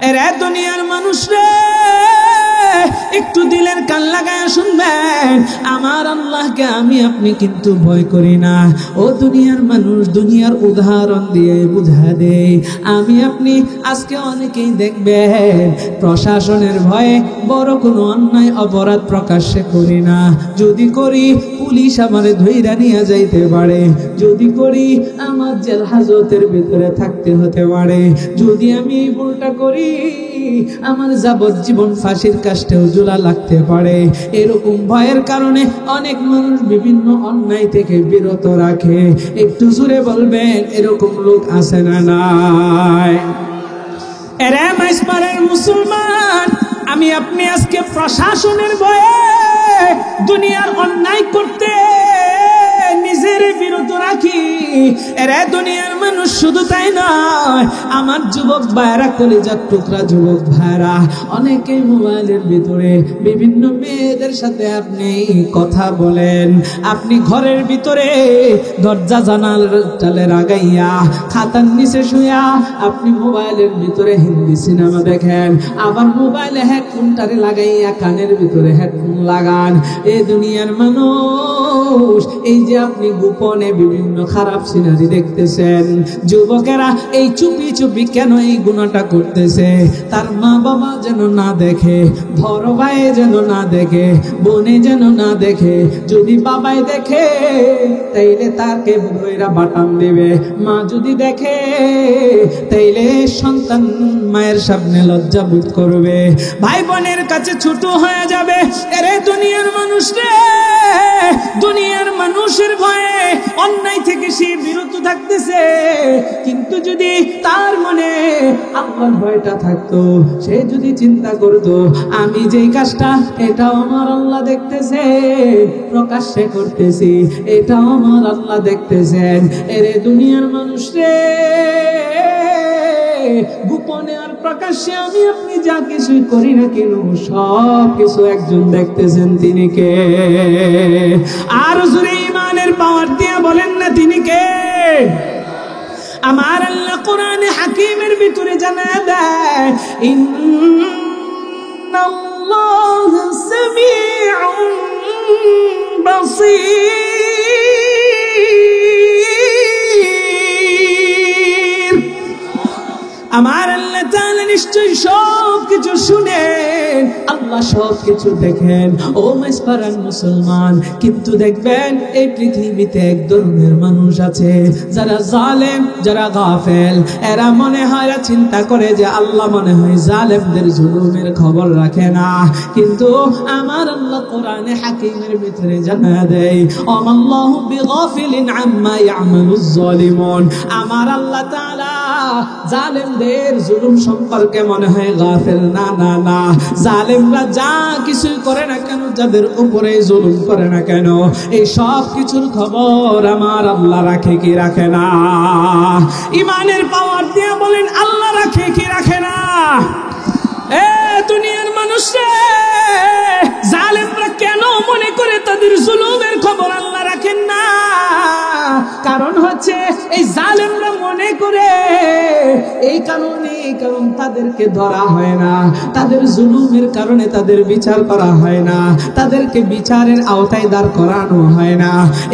এরে দুনিয়ার মানুষ রে, একটু দিলের কান লাগায় শুনবেন, আমার আল্লাহকে আমি আপনি কিন্তু ভয় করি না। ও দুনিয়ার মানুষ, দুনিয়ার উদাহরণ দিয়ে বুঝা দেই, আমি আপনি আজকে অনেকেই দেখবেন প্রশাসনের ভয়ে বড় কোনো অন্যায় অপরাধ প্রকাশ্যে করি না। যদি করি পুলিশ আমারে ধইরা নিয়ে যাইতে পারে, যদি করি আমার জেল হাজতের ভিতরে থাকতে হতে পারে, যদি আমি ভুলটা করি আমার যাবজ্জীবন ফাঁসির কাষ্ঠেও ঝুলা লাগতে পারে। এরকম ভয়ের কারণে অনেক মানুষ বিভিন্ন অন্যায় থেকে বিরত রাখে। একটু জোরে বলবেন, এরকম লোক আছে না নাই? এরে মাইসমারের মুসলমান, আমি আপনি আজকে প্রশাসনের ভয়ে দুনিয়ার অন্যায় করতে নিজের বিরত রাখি। এরে দুনিয়ার মানুষ, শুধু তাই নয়, আমার যুবক ভাইরা, কলিজার টুকরা যুবক ভাইরা, অনেকে মোবাইলের ভিতরে বিভিন্ন মেয়েদের সাথে আপনি কথা বলেন। আপনি ঘরের ভিতরে দরজা জানালে লাগাইয়া খাতার নিচে শুয়া আপনি মোবাইলের ভিতরে হিন্দি সিনেমা দেখেন, আবার মোবাইলে হেডফোনটারে লাগাইয়া কানের ভিতরে হেডফোন লাগান। এই দুনিয়ার মানুষ, এই যে আপনি গোপনে বিভিন্ন খারাপ সিনারি দেখতেছেন, যুবকেরা এই চুপি চুপি কেন এই গুনাহটা করতেছে? তার মা বাবা যেন না দেখে, বড় ভাই যেন না দেখে, বোনে যেন না দেখে। যদি বাবাই দেখে তাইলে তাকে বইরা বাটাম দেবে, মা যদি দেখে তাইলে সন্তান মায়ের সামনে লজ্জা বোধ করবে, ভাই বোনের কাছে ছোট হয়ে যাবে। এরে দুনিয়ার মানুষ রে, দুনিয়ার মানুষের ভয়ে অন্যায় থেকে সে বিরত থাকতেছে, কিন্তু যদি তার মনে আল্লাহর ভয়টা থাকতো, সে যদি চিন্তা করতো আমি যেই কাজটা এটাও আমার আল্লাহ দেখতেছে, প্রকাশ্যে করতেছি এটাও আমার আল্লাহ দেখতেছেন। এরে দুনিয়ার মানুষ রে, গোপনে আর প্রকাশ্যে আমি আপনি যা কিছুই করি না কেন, সব কিছু একজন দেখতেছেন, তিনি কে? আর জোরে ইমানের পাওয়ার দিয়ে বলেন না, তিনি কে? আমার আল্লাহ কোরআনে হাকিমের ভিতরে জানায় দেয়, ইন্নাল্লাহা সামিউন বাসীর। আমার আল্লাহ তাআলা নিশ্চয়ই সব কিছু শুনেন, আল্লাহ সব কিছু দেখেন। ও মাইসপাড়ার মুসলমান, কিন্তু দেখবেন এই পৃথিবীতে এক ধরনের মানুষ আছে যারা জালেম, যারা গাফেল। এরা মনে হয়, এরা চিন্তা করে যে আল্লাহ মনে হয় জালেমদের জুলুমের খবর রাখে না, কিন্তু আমার আল্লাহ কোরআনে হাকিমের ভিতরে জানা দেয়, আমাল্লাহু বিগাফিলিন আম্মা ইয়ামালুজ জালিমুন। আমার আল্লাহ তাআলা জালেমদের জুলুম সম্পর্কে মনে হয় গাফেল না, না না। জালেমরা যা কিছুই করে না কেন, যাদের উপরে জুলুম করে না কেন, এই সব কিছুর খবর আমার আল্লাহ রাখে কি রাখে না? ইমানের পাওয়ার দিয়ে বলেন, আল্লাহ রাখে কি রাখে না? এ দুনিয়ার মানুষরা, জালেমরা কেন মনে করে তাদের জুলুমের খবর আল্লাহ রাখেন না? কারণ হচ্ছে এই জালেমরা মনে করে এই কারণে, কারণ তাদেরকে ধরা হয় না, তাদের জুলুমের কারণে তাদের বিচার করা হয় না, তাদেরকে বিচারের আওতায় দাঁড় করানো হয় না।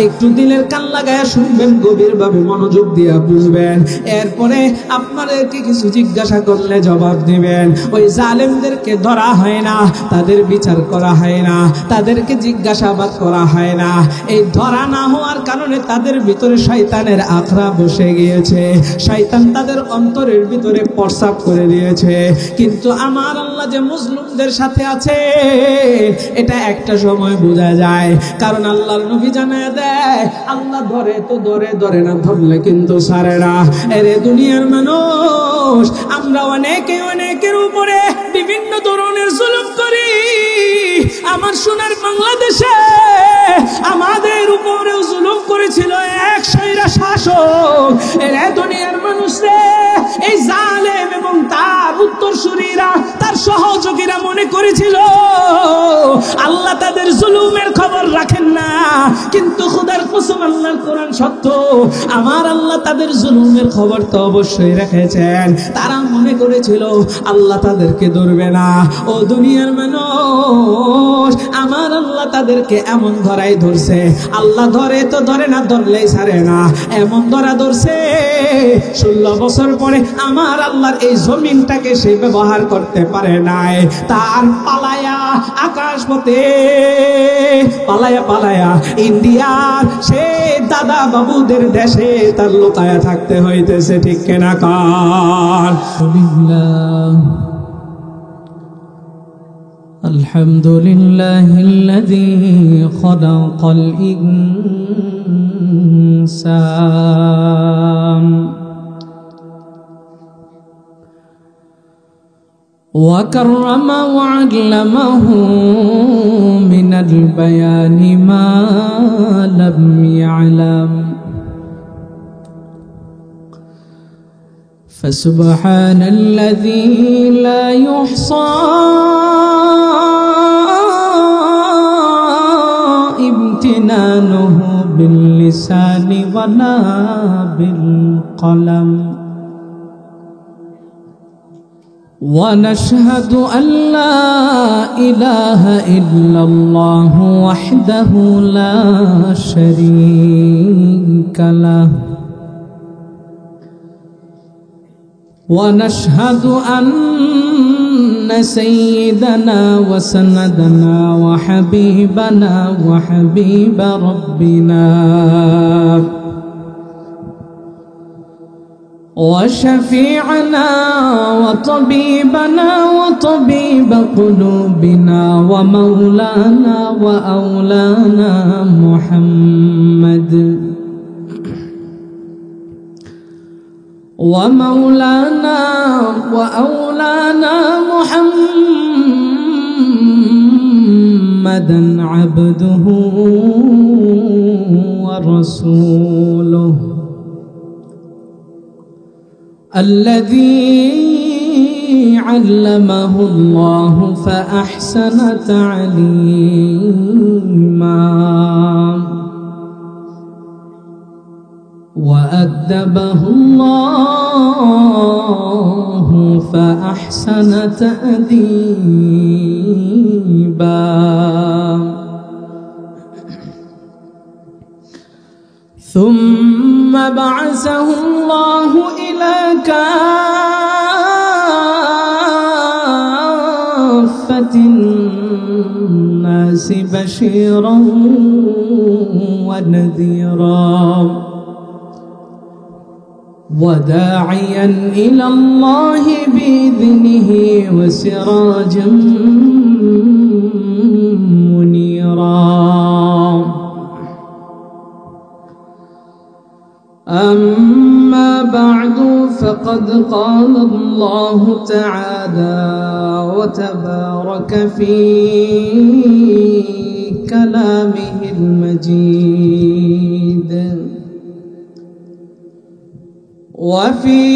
একটু দিলের কান লাগায় শুনবেন, গভীরভাবে মনোযোগ দিয়ে বুঝবেন, এরপরে আপনাদেরকে কিছু জিজ্ঞাসা করলে জবাব দিবেন। ওই জালেমদেরকে ধরা হয় না, তাদের বিচার করা হয় না, তাদেরকে জিজ্ঞাসাবাদ করা হয় না। এই ধরা না হওয়ার কারণে তাদের ভিতরে শয়তানের আখড়া বসে গিয়েছে, শয়তান তাদের অন্তরের ভিতরে প্রস্রাব করে দিয়েছে। কিন্তু আমার আল্লাহ যে মুসলিমদের সাথে আছে, এটা একটা সময় বোঝা যায়, কারণ আল্লাহর নবী জানায় দেয়, আল্লাহ ধরে তো ধরে, ধরে না ধরলে কিন্তু ছাড়ে না। এরে দুনিয়ার মানুষ, আমরা অনেকে অনেকের উপরে বিভিন্ন ধরনের জুলুম করি। আমার সোনার বাংলাদেশে আমাদের উপরেও জুলুম করেছিল এক স্বৈরা শাসক। এরে দুনিয়ার মানুষরে, এই জালেম এবং তার উত্তরসূরিরা, তার সহযোগীরা মনে করেছিল আল্লাহ তাদের জুলুমের খবর রাখেন না, কিন্তু খোদার কসম আল্লাহর কোরআন সত্য, আমার আল্লাহ তাদের জুলুমের খবর তো অবশ্যই রেখেছেন। তারা মনে করেছিল আল্লাহ তাদেরকে ধরবে না। ও দুনিয়ার মানুষ, আমার আল্লাহ তাদেরকে এমন ধরাই ধরছে, আল্লাহ ধরে তো ধরে না, ধরলেই ছাড়ে না, এমন ধরা ধরছে 16 বছর পরে আমার আল্লাহর এই জমিনটাকে সে ব্যবহার করতে পারে নাই। তার পালায়া আকাশ পথে পালায়া পালায়া ইন্ডিয়ার সে দাদা বাবুদের দেশে তার লোকায়া থাকতে হইতেছে, ঠিক কেনা কার? আলহামদুলিল্লাহিল্লাযী খালাকাল ইনসান وكرم وعلمه من البيان ما لم يعلم فسبحان الذي لا يحصى امتنانه باللسان ولا بالقلم ونشهد أن لا إله إلا الله وحده لا شريك له ونشهد أن سيدنا وسندنا وحبيبنا وحبيب ربنا وشفيعنا وطبيبنا وطبيب قلوبنا ومولانا وأولانا محمد ومولانا وأولانا محمدا عبده ورسوله الذي علمه الله فأحسن تعليما وأدبه الله فأحسن تأديبا ثم بعثه الله إلى كافة الناس بشيرا ونذيرا وداعيا إلى الله بإذنه وسراجا منيرا أما بعد فقد قال الله تعالى وتبارك في كلامه المجيد وفي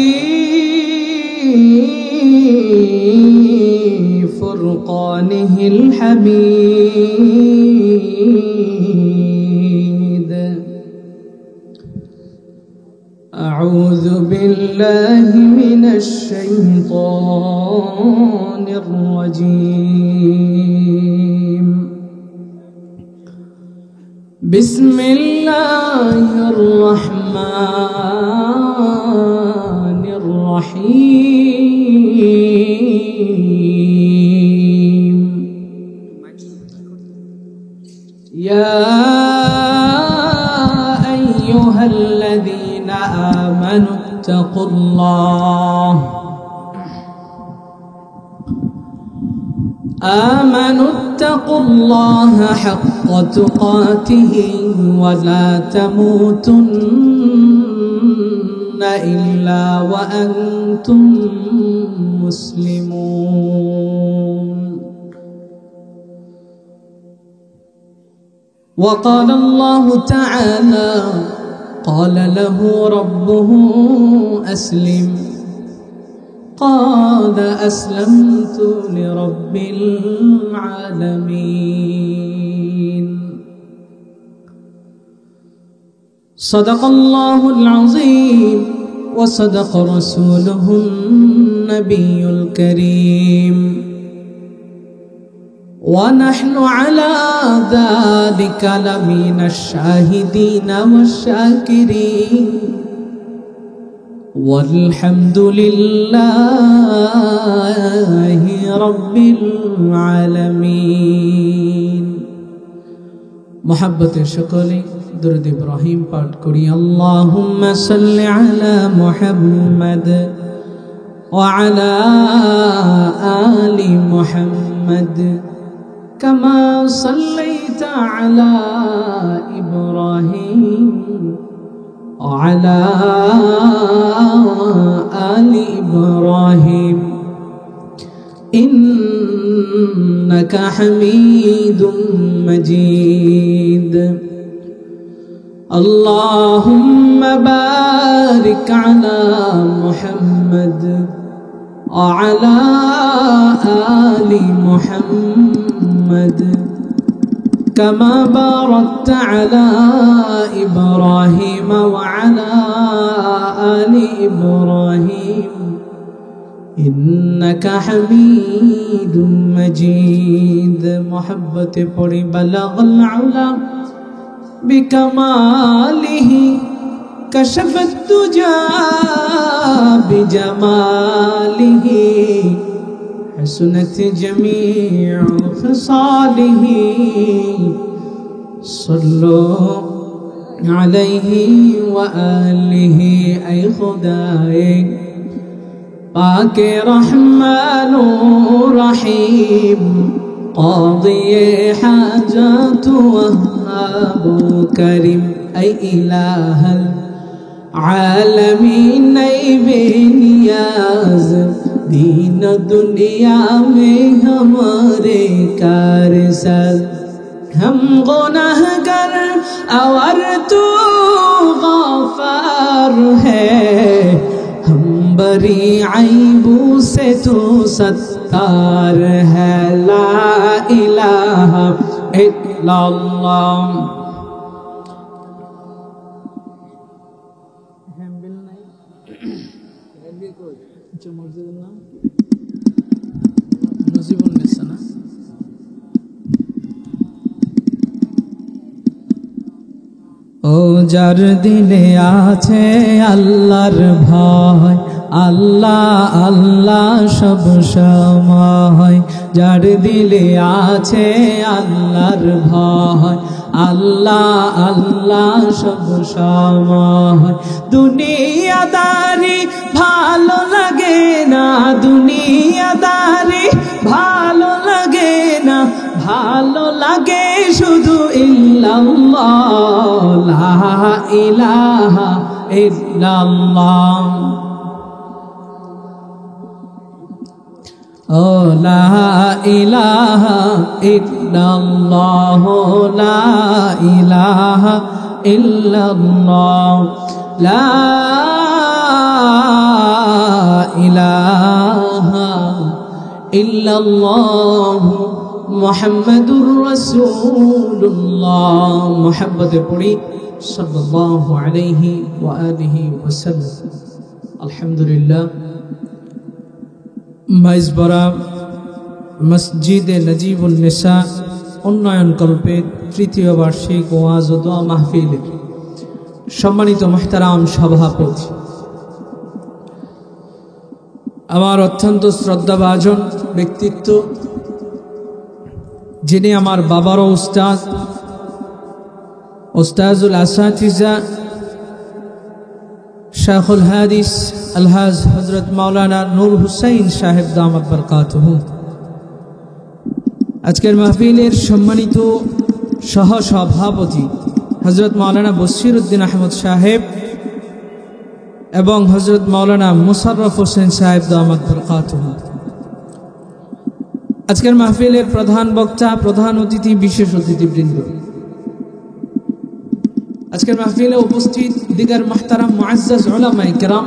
فرقانه الحميد أعوذ بالله من الشيطان الرجيم بسم الله الرحمن الرحيم يا أيها الذين آمنوا اتقوا الله حق تقاته ولا تموتن إلا وأنتم مسلمون وقال الله تعالى قال له ربه أسلم قال أسلمت لرب العالمين. صدق الله العظيم وصدق رسوله النبي الكريم، ونحن على ذلك لمن الشاهدين والشاكرين، والحمد لله رب العالمين. محبت شکلی درود ابراہیم پاٹ کری. اللهم صل على محمد وعلى آل محمد كما صليت على إبراهيم وعلى آل إبراهيم إنك حميد مجيد. اللهم بارك على محمد وعلى آل محمد كما باركت على إبراهيم وعلى آل إبراهيم إنك حميد مجيد. محبت پڑی. بلغ العلا بكماله كشف الدجى بجماله حسنت جميع خصاله صلوا عليه وآله. أي خدائے پاک رحمن رحیم قاضی حاجات وهاب کریم. أي إله العالمین أي بنیاز دین دنیا میں ہمارے کارساز. ہم گناہگار اور تو غفار ہے، ہم بری عیبوں سے تو ستار ہے. لا الہ الا اللہ. মসজিদের নাম নজিবুন্নেসা না? ও যার দিলে আছে আল্লাহর ভয়, আল্লাহ আল্লাহ সব সময়। যার দিলে আছে আল্লাহর ভয়, আল্লাহ আল্লাহ সব সময়। দুনিয়াদারি ভালো লাগে না, দুনিয়াদারি ভালো লাগে না, ভালো লাগে শুধু ইল্লাল্লাহ, লা ইলাহা ইল্লাল্লাহ। ও লা ইলাহা ইল্লাল্লাহ, লা ইলাহা ইল্লাল্লাহ, লা ইলাহা ইল্লাল্লাহ মুহাম্মাদুর রাসূলুল্লাহ। মুহাব্বতে পড়ি সাল্লাল্লাহু আলাইহি ওয়া আলিহি ওয়াসাল্লাম। আলহামদুলিল্লাহ। মাইজবরা মসজিদে নজিবুন্নেসা উন্নয়ন কল্পে তৃতীয় বার্ষিক ওয়াজ ও দোয়া মাহফিলের সম্মানিত মুহতারাম সভাপতি, আমার অত্যন্ত শ্রদ্ধাভাজন ব্যক্তিত্ব, যিনি আমার বাবারও উস্তাদ, উস্তাজুল আসাতিজা শাইখুল হাদিস আলহাজ হযরত মাওলানা নূর হুসাইন সাহেব দামাত বরকাতুহু। আজকের মাহফিলের সম্মানিত সহ সভাপতি হযরত মাওলানা বশির উদ্দিন আহমদ সাহেব এবং হযরত মাওলানা মুশাররফ হোসেন সাহেব দামাত বরকাতুহু। আজকের মাহফিলের প্রধান বক্তা, প্রধান অতিথি, বিশেষ অতিথিবৃন্দ, আজকের মাহফিলে উপস্থিত দিগার মুহতারাম মুআজ্জাজ উলামায়ে কেরাম,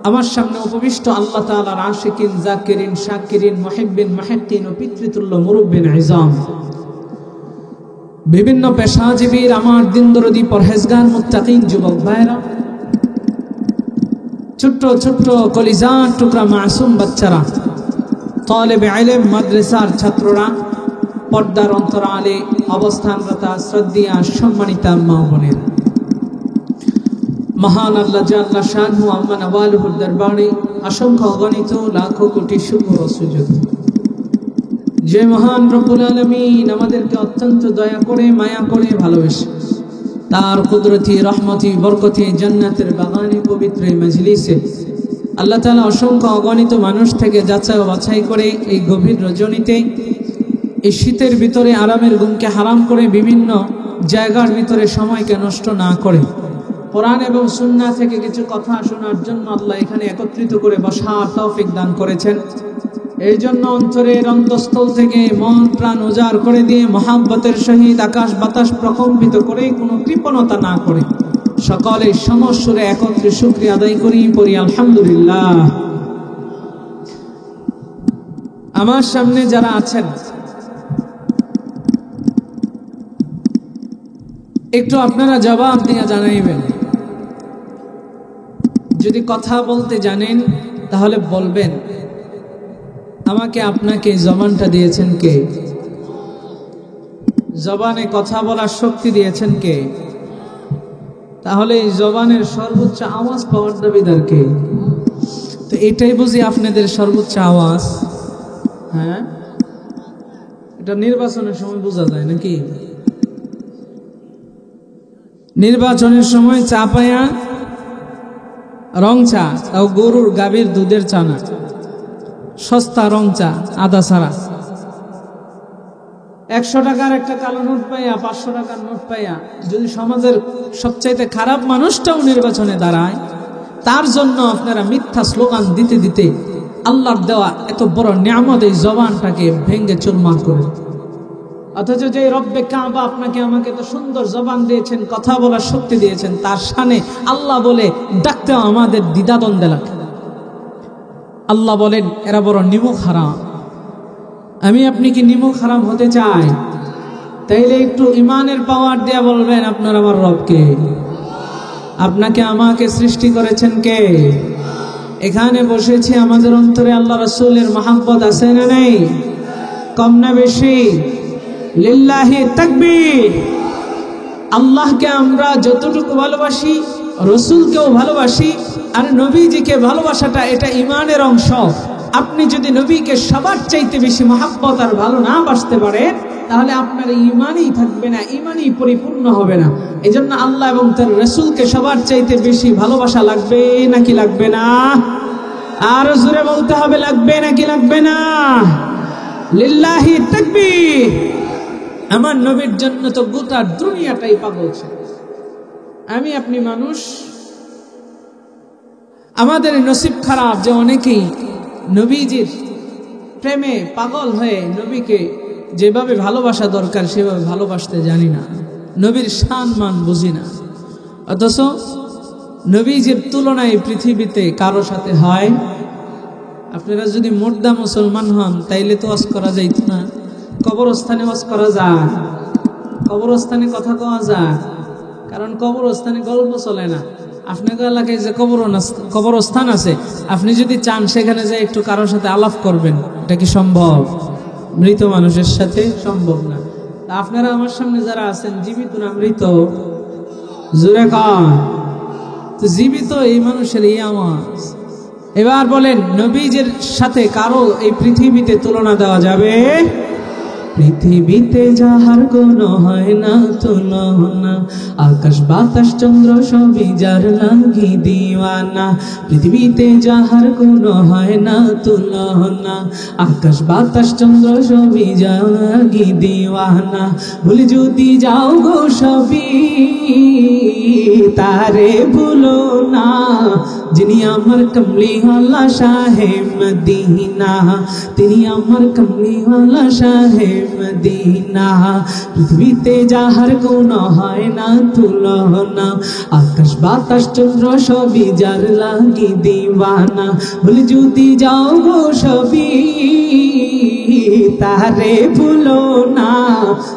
আমার সামনে উপবিষ্ট আল্লাহ তাআলার আশিকিন, জাকিরিন, শাকিরিন, মুহিব্বিন, মুহিক্কিন ও পিতৃতুল্য মুরব্বিন ইজাম, বিভিন্ন পেশাজীবীর আমার দিন দরদি পরহেজগার মুত্তাকিন যুবক ভাইরা, ছোট্ট ছোট্ট কলিজার টুকরা মাসুম বাচ্চারা, তালেবে ইলম মাদ্রাসার ছাত্ররা, পর্দার অন্তরালে অবস্থানরত শ্রদ্ধেয় সম্মানিতা মা বোনেরা, মহান আল্লাহ জাল্লা শানহু আম্মা নওয়ালুহুর দরবারে অসংখ্য অগণিত লাখো কোটি শুকর ও সুজুদ। যে মহান রব্বুল আলামিন আমাদেরকে অত্যন্ত দয়া করে, মায়া করে, ভালোবাসে, তার কুদরতি, রহমতি, বরকতি জান্নাতের বাগানে পবিত্র মজলিসে আল্লাহ তাআলা অসংখ্য অগণিত মানুষ থেকে যাচাই ও বাছাই করে এই গভীর রজনীতে, এই শীতের ভিতরে আরামের ঘুমকে হারাম করে বিভিন্ন জায়গার ভিতরে সময়কে নষ্ট না করে কোরআন এবং সুন্নাহ থেকে কিছু কথা শোনার জন্য আল্লাহ এখানে একত্রিত করে বসার তৌফিক দান করেছেন। এই জন্য অন্তরের অন্তঃস্থল থেকে মন প্রাণ উজাড় করে দিয়ে মহাব্বতের সহিত আকাশ বাতাস প্রকম্পিত করে কোনো কৃপণতা না করে সকলে সমস্বরে একত্রে শুকরিয়া আদায় করি, পড়ি আলহামদুলিল্লাহ। আমার সামনে যারা আছেন একটু আপনারা জবাব দিয়ে জানাইবেন। যদি কথা বলতে জানেন তাহলে বলবেন, আমাকে আপনাকে জবানটা দিয়েছেন কে? জবানে কথা বলার শক্তি দিয়েছেন কে? তাহলে এই জবানের সর্বোচ্চ আওয়াজ পাওয়ার দাবিদার কে? তো এটাই বুঝি আপনাদের সর্বোচ্চ আওয়াজ? হ্যাঁ, এটা নির্বাচনের সময় বোঝা যায় নাকি? নির্বাচনের সময় চা পায়া রং চা, তাও গরুর গাভীর দুধের চা না, সস্তা রং চা আদা ছাড়া, 100 টাকার একটা কালো নোট পাইয়া, 500 টাকার নোট পাইয়া যদি সমাজের সবচাইতে খারাপ মানুষটাও নির্বাচনে দাঁড়ায়, তার জন্য আপনারা মিথ্যা স্লোগান দিতে দিতে আল্লাহর দেওয়া এত বড় নিয়ামত এই জবানটাকে ভেঙ্গে চুরমার করে। অথচ যে রব্বে কাবা আপনাকে আমাকে তো সুন্দর জবান দিয়েছেন, কথা বলার শক্তি দিয়েছেন, তার শানে আল্লাহ বলে ডাকতে আমাদের দ্বিধাদ্বন্দ্বে লাগে। আল্লাহ বলেন এরা বড় নিমুখ হারাম। আমি আপনি কি নিমুখ হারাম হতে চাই? তাইলে একটু ইমানের পাওয়ার দিয়া বলবেন আপনার আমার রবকে। আপনাকে আমাকে সৃষ্টি করেছেন কে? এখানে বসেছি, আমাদের অন্তরে আল্লাহ রাসূলের মহব্বত আছে না নেই? কম না বেশি? লিল্লাহি তাকবীর। আল্লাহকে আমরা যতটুকু ভালোবাসি, রসুলকেও ভালোবাসি, আর নবীজিকে ভালোবাসাটা এটা ইমানের অংশ। আপনি যদি নবীকে সবার চাইতে বেশি মহব্বত আর ভালো না বাসতে পারেন, তাহলে আপনার ইমানই থাকবে না, ইমানই পরিপূর্ণ হবে না। এই জন্য আল্লাহ এবং তার রসুলকে সবার চাইতে বেশি ভালোবাসা লাগবে নাকি লাগবে না? আরো জোরে বলতে হবে, লাগবে নাকি লাগবে না? লিল্লাহি তাকবীর। আমার নবীর জন্য তো গোটা দুনিয়াটাই পাগল ছিল। আমি আপনি মানুষ, আমাদের নসিব খারাপ যে অনেকেই নবীজির প্রেমে পাগল হয়ে নবীকে যেভাবে ভালোবাসা দরকার সেভাবে ভালোবাসতে জানি না, নবীর শান মান বুঝি না। অথচ নবীজির তুলনায় পৃথিবীতে কারো সাথে হয়? আপনারা যদি মুর্দা মুসলমান হন তাইলে তো ওয়াজ করা যাইত না। কবরস্থানে ওয়াজ করা যায়, কবরস্থানে কথা কওয়া যায়, কারণ কবরস্থানে গল্প চলে না। আপনাদের এলাকায় যে কবরস্থান আছে, আপনি যদি চান সেখানে যে একটু কারোর সাথে আলাপ করবেন, এটা কি সম্ভব? মৃত মানুষের সাথে সম্ভব না। আপনারা আমার সামনে যারা আছেন, জীবিত না মৃত? জোরে কন। তো জীবিত এই মানুষের এই আওয়াজ। এবার বলেন, নবীজির সাথে কারো এই পৃথিবীতে তুলনা দেওয়া যাবে? পৃথিবীতে যাহার কোনো হয় না তুলনা, আকাশ বাতাস চন্দ্র সবই যার লাগি দিওয়ানা। পৃথিবীতে যাহার কোনো হয় না তুলনা, আকাশ বাতাস চন্দ্র সবই যার লাগি দিওয়ানা। ভুলে যদি যাও গো সবই, তারে ভুলো না, যিনি আমার কামলিওয়ালা শাহে মদিনা, তিনি আমার কামলিওয়ালা শাহে মদিনা। পৃথিবীতে যাহার কোনো হয় না তুলনা, আকাশ বাতাস চন্দ্র সবই যার লাগি দিওয়ানা। ভুলে যদি যাও গো সবই তারে ভুলো না,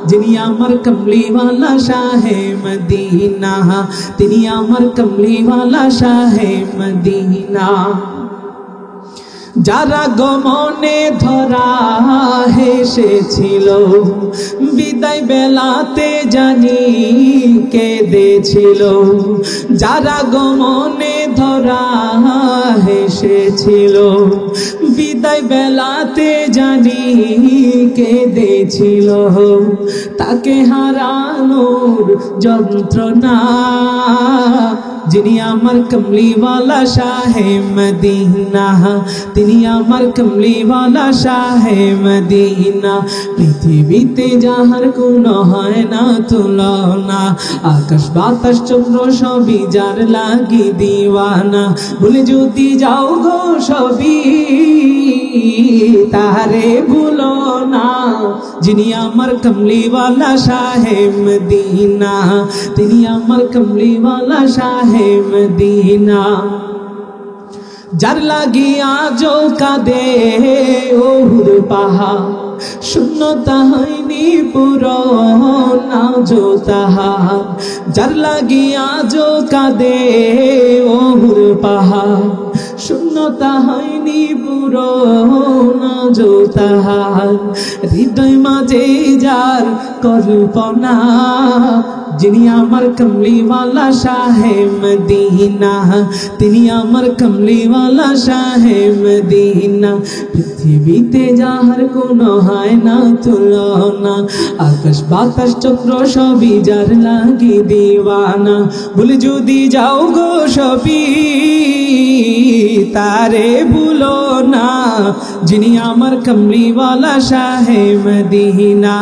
যিনি আমার কমলিওয়ালা শাহে মদিনা, তিনি আমার কমলিওয়ালা শাহে মদিনা। যারা গমনে ধরা হেসেছিল, বিদায় বেলাতে জানি কেঁদেছিল। যারা গমনে ধরা হেসেছিল, বিদায় বেলাতে জানি কেঁদেছিল। তাকে হারানোর যন্ত্রণা, যিনি আমার কমলিওয়ালা শাহে মদিনা, তিনি আমার কমলিওয়ালা শাহে মদিনা। পৃথিবীতে যাহার কোনো হয় না তুলনা, আকাশ বাতাস চন্দ্র সবই যার লাগি দিওয়ানা। ভুলে যদি যাও গো সবই তারে ভুলো না, যিনি আমার কমলিওয়ালা শাহে মদিনা, তিনি আমার কমলিওয়ালা শাহে মদিনা। যার লাগিয়া আজও কাঁদে ওহুদ পাহাড়, শূন্যতা হয়নি পূরণ আজও তাহার। যার লাগিয়া আজও কাঁদে ওহুদ পাহাড়, শূন্যতা হয়নি পূরণ আজও তাহার। হৃদয় মাঝে যার কল্পনা, যিনি আমার কমলিওয়ালা শাহে মদিনা, তিনি আমার কমলিওয়ালা শাহে মদিনা। পৃথিবীতে যাহার কোনো হয় না তুলনা, আকাশ বাতাস চক্র সবই যার লাগি দিওয়ানা। ভুলে যদি যাও গো সবই তারে ভুলো না, যিনি আমার কমলিওয়ালা শাহে মদিনা,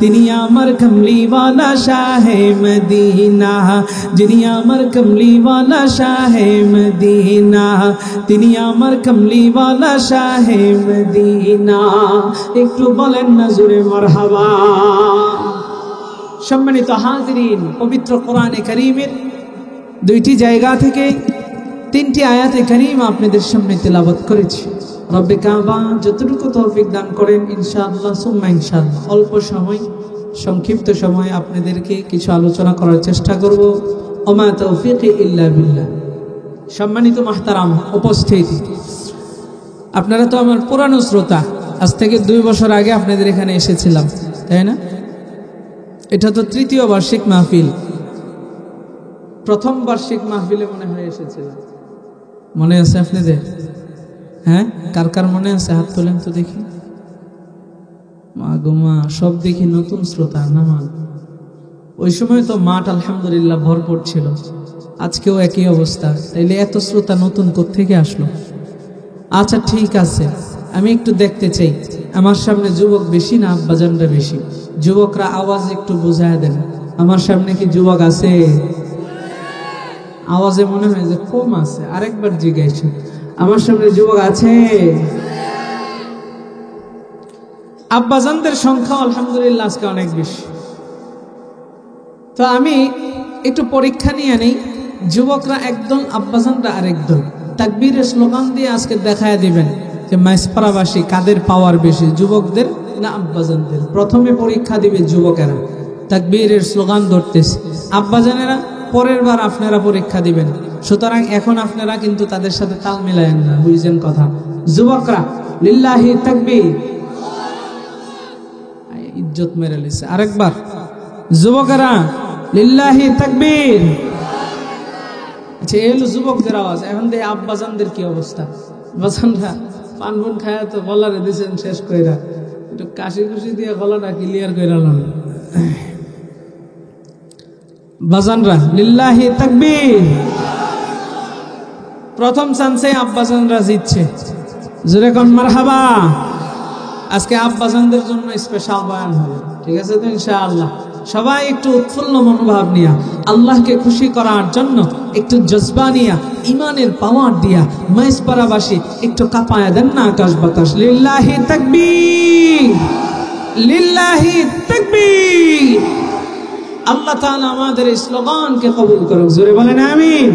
তিনি আমার কমলিওয়ালা শাহে মদিনা, যিনি আমার কমলিওয়ালা শাহে মদিনা, তিনি আমার কমলিওয়ালা শাহে মদিনা। একটু বলেন না জোরে মারহাবা। সম্মানিত হাজিরিন, পবিত্র কোরআনে কারীমের দুইটি জায়গা থেকে তিনটি আয়াতে কারীমা আপনাদের সামনে তেলাওয়াত করেছি। রব্বে কাবা যতটুকু তৌফিক দান করেন ইনশাআল্লাহ সুম্মা ইনশাআল্লাহ অল্প সময়, সংক্ষিপ্ত সময় আপনাদেরকে কিছু আলোচনা করার চেষ্টা করব। ওমা তৌফিকি ইল্লা বিল্লাহ। সম্মানিত মাহতারাম উপস্থিতি, আপনারা তো আমার পুরানো শ্রোতা। আজ থেকে 2 বছর আগে আপনাদের এখানে এসেছিলাম, তাই না? এটা তো 3য় বার্ষিক মাহফিল। প্রথম বার্ষিক মাহফিলে মনে হয় এসেছিলাম, মনে আছে আপনাদের? হ্যাঁ, কার কার মনে আছে? হাত তোলেন তো দেখি। মা গো মা, সব দেখি নতুন শ্রোতা না মা। ওই সময় তো মাঠ আলহামদুলিল্লাহ ভরপুর ছিল, আজকেও একই অবস্থা। তাইলে এত শ্রোতা নতুন কোত্থেকে আসলো? আচ্ছা ঠিক আছে, আমি একটু দেখতে চাই আমার সামনে যুবক বেশি না আব্বাজানরা বেশি? যুবকরা আওয়াজ একটু বোঝায় দেন। আমার সামনে কি যুবক আছে? আওয়াজে মনে হয় যে কম আছে। আরেকবার জিজ্ঞাসা, আমার সামনে যুবক আছে? আব্বাজানদের সংখ্যা আলহামদুলিল্লাহ আজকে অনেক বেশি। তো আমি একটু পরীক্ষা নিয়ে নেই, যুবকরা একদল, আব্বাজানরা আরেকদল। তাকবীরের স্লোগান দিয়ে আজকে দেখায় দিবেন যে মাইসপাড়াবাসী কাদের পাওয়ার বেশি, যুবকদের না আব্বাজানদের। প্রথমে পরীক্ষা দিবে যুবকেরা, তাকবীরের স্লোগান ধরতেছে। আব্বাজানেরা পরের বার আপনারা পরীক্ষা দিবেন, সুতরাং এখন আপনারা কিন্তু তাদের সাথে তাল মিলায়েন না, বুঝছেন কথা? যুবকরা লিল্লাহি তাকবীর, ইজ্জত মেরে লিছে। আরেকবার, যুবকেরা লিল্লাহি তাকবীর। আচ্ছা, এই হলো যুবকদের আওয়াজ। এখন দেখি আব্বাজানদের কি অবস্থা। আব্বাজানরা পানবন খায়া তো গলারে দিয়েছেন শেষ কইরা, একটু কাশি কুশি দিয়ে গলাটা ক্লিয়ার কইরা লন। বাজানরা লিল্লাহি তাকবীর। প্রথম চান্সে আব্বাজানরা জিতছে, জোরে কোন মারহাবা। আজকে আব্বাজানদের জন্য স্পেশাল বয়ান হবে, ঠিক আছে তো ইনশাআল্লাহ? সবাই একটু উৎফুল্ল মনোভাব নিয়া, আল্লাহকে খুশি করার জন্য একটু জজবা নিয়া, ইমানের পাওয়ার দিয়া মাইসপাড়াবাসী একটু কাঁপায়া দেন না আকাশ বাতাস। লিল্লাহি তাকবীর। লিল্লাহি তাকবীর। আল্লাহ তাআলা আমাদের এই স্লোগানকে কবুল করুক, জোরে বলেন আমিন।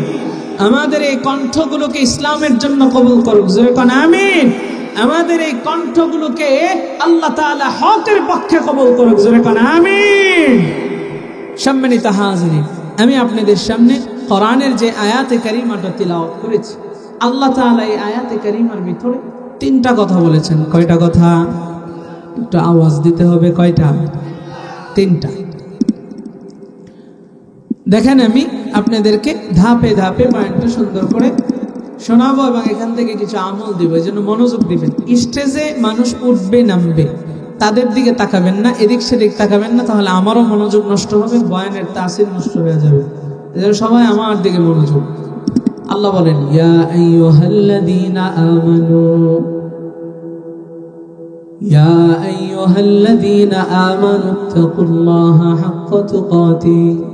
আমাদের এই কণ্ঠগুলোকে ইসলামের জন্য কবুল করুক, জোরে কোন আমিন। আমাদের এই কণ্ঠগুলোকে আল্লাহ তাআলা হকের পক্ষে কবুল করুক, জোরে কোন আমিন। সম্মানিত হাজিরিন, আমি আপনাদের সামনে কোরআনের যে আয়াতে কারিমাটা তিলাওয়াত করেছি, আল্লাহ তাআলা এই আয়াতে কারিমার ভিতরে তিনটা কথা বলেছেন। কয়টা কথা? একটু আওয়াজ দিতে হবে। কয়টা? তিনটা। দেখেন, আমি আপনাদেরকে ধাপে ধাপে পয়েন্টটা সুন্দর করে শোনাবো এবং এখান থেকে কিছু আমল দিব, এই জন্য মনোযোগ দিবেন। স্টেজে মানুষ উঠবে নামবে, তাদের দিকে তাকাবেন না, এদিক সেদিক তাকাবেন না, তাহলে আমারও মনোযোগ নষ্ট হবে, বয়ানের তাসির নষ্ট হয়ে যাবে। এজন্য সবাই আমার দিকে মনোযোগ। আল্লাহ বলেন, ইয়া আইয়ুহাল্লাযীনা আমানু, ইয়া আইয়ুহাল্লাযীনা আমানু তাকুল্লাহা হাক্কা তুকাতিহি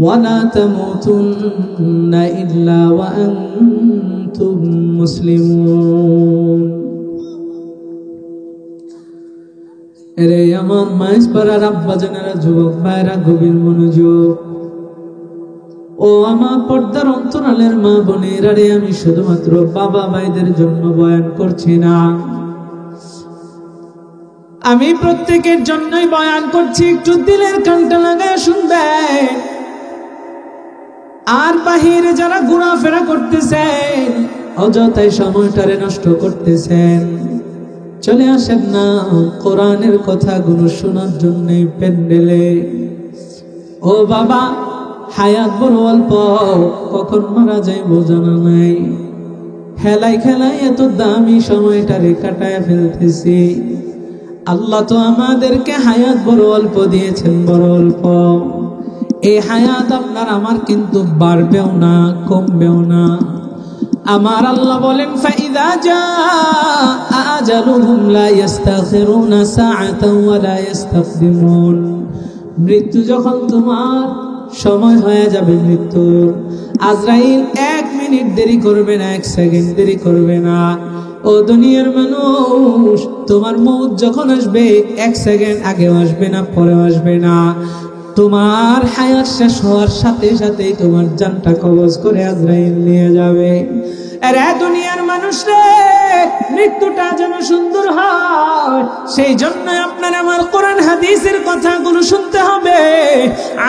ওয়া লা তামুতুন্না ইল্লা ওয়া আনতুম মুসলিমুন। এরে আমার মাইস পাড়ার আব্বা জানেরা, যুবক ভাইরা, গভীর মনোযোগ। ও আমার পর্দার অন্তরালের মা বোনেরা রে, আমি শুধুমাত্র বাবা ভাইদের জন্য বয়ান করছি না, আমি প্রত্যেকের জন্যই বয়ান করছি। একটু দিলের কানটা লাগায় শুনবেন। আর বাহিরে যারা ঘোরাফেরা করতেছেন, অযথাই সময়টারে নষ্ট করতেছেন, চলে আসেন না কোরআনের কথাগুলো শোনার জন্য প্যান্ডেলে। ও বাবা, হায়াত বড় অল্প, কখন মারা যাইব জানা নাই। খেলাই খেলাই এত দামি সময়টারে কাটায় ফেলতেছি। আল্লাহ তো আমাদেরকে হায়াত বড় অল্প দিয়েছেন, বড় অল্প। এই হায়াত আপনার আমার কিন্তু বাড়বেও না, কমবেও না। আমার আল্লাহ বলেন, ফাইদা জাআ আজালুহুম লা ইস্তাখিরুনা সাআতান ওয়া লা ইস্তাকদিমুন। মৃত্যু যখন তোমার সময় হয়ে যাবে, মৃত্যুর, আজরাইল 1 মিনিট দেরি করবে না, 1 সেকেন্ড দেরি করবে না। ও দুনিয়ার মানুষ, তোমার মউত যখন আসবে, 1 সেকেন্ড আগেও আসবে না, পরেও আসবে না। তোমার হায়াত শেষ হওয়ার সাথে সাথেই তোমার জানটা কবজ করে আজরাইল নিয়ে যাবে। আরে দুনিয়ার মানুষ রে, মৃত্যুটা যেন সুন্দর হয়, সেই জন্য আপনার আমার কোরআন হাদিসের কথাগুলো শুনতে হবে,